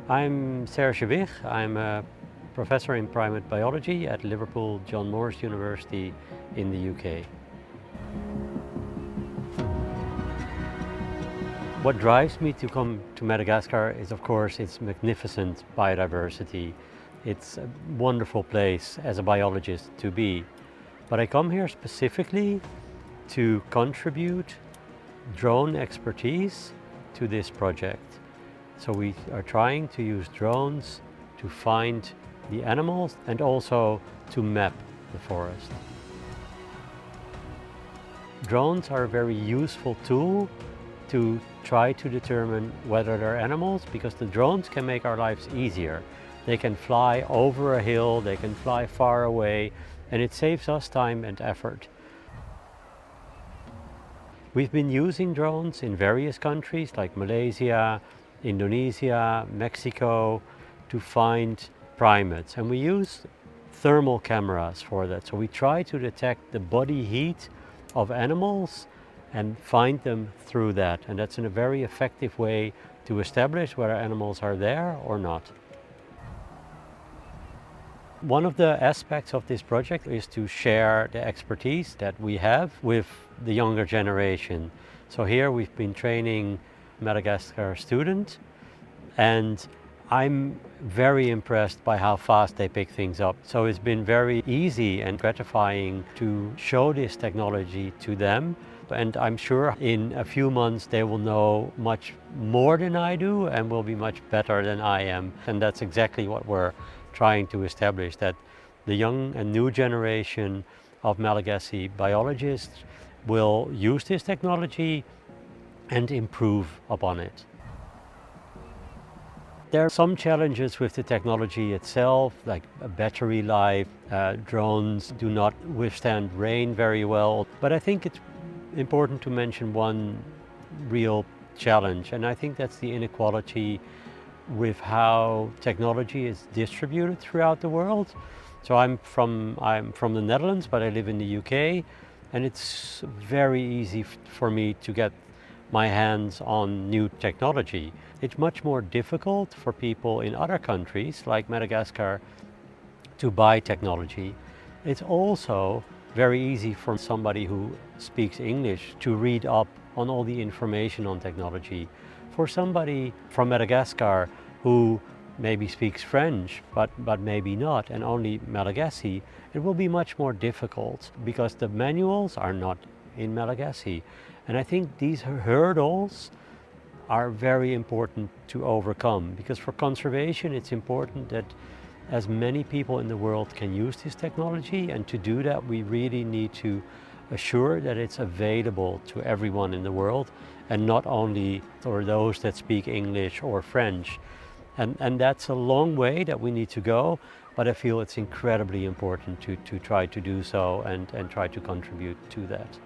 I'm Serge Wich. I'm a professor in primate biology at Liverpool John Moores University in the UK. What drives me to come to Madagascar is, of course, its magnificent biodiversity. It's a wonderful place as a biologist to be. But I come here specifically to contribute drone expertise to this project. So we are trying to use drones to find the animals and also to map the forest. Drones are a very useful tool to try to determine whether they're animals, because the drones can make our lives easier. They can fly over a hill, they can fly far away, and it saves us time and effort. We've been using drones in various countries like Malaysia, Indonesia, Mexico, to find primates, and we use thermal cameras for that. So we try to detect the body heat of animals and find them through that, and that's in a very effective way to establish whether animals are there or not. One of the aspects of this project is to share the expertise that we have with the younger generation. So here we've been training Madagascar students, and I'm very impressed by how fast they pick things up. So it's been very easy and gratifying to show this technology to them. And I'm sure in a few months they will know much more than I do and will be much better than I am. And that's exactly what we're trying to establish, that the young and new generation of Malagasy biologists will use this technology and improve upon it. There are some challenges with the technology itself, like battery life. Drones do not withstand rain very well. But I think it's important to mention one real challenge, and I think that's the inequality with how technology is distributed throughout the world. So I'm from the Netherlands, but I live in the UK, and it's very easy for me to get my hands on new technology. It's much more difficult for people in other countries like Madagascar to buy technology. It's also very easy for somebody who speaks English to read up on all the information on technology. For somebody from Madagascar who maybe speaks French, but maybe not, and only Malagasy, it will be much more difficult because the manuals are not in Malagasy. And I think these hurdles are very important to overcome, because for conservation it's important that as many people in the world can use this technology, and to do that we really need to assure that it's available to everyone in the world and not only for those that speak English or French. And that's a long way that we need to go, but I feel it's incredibly important to try to do so and try to contribute to that.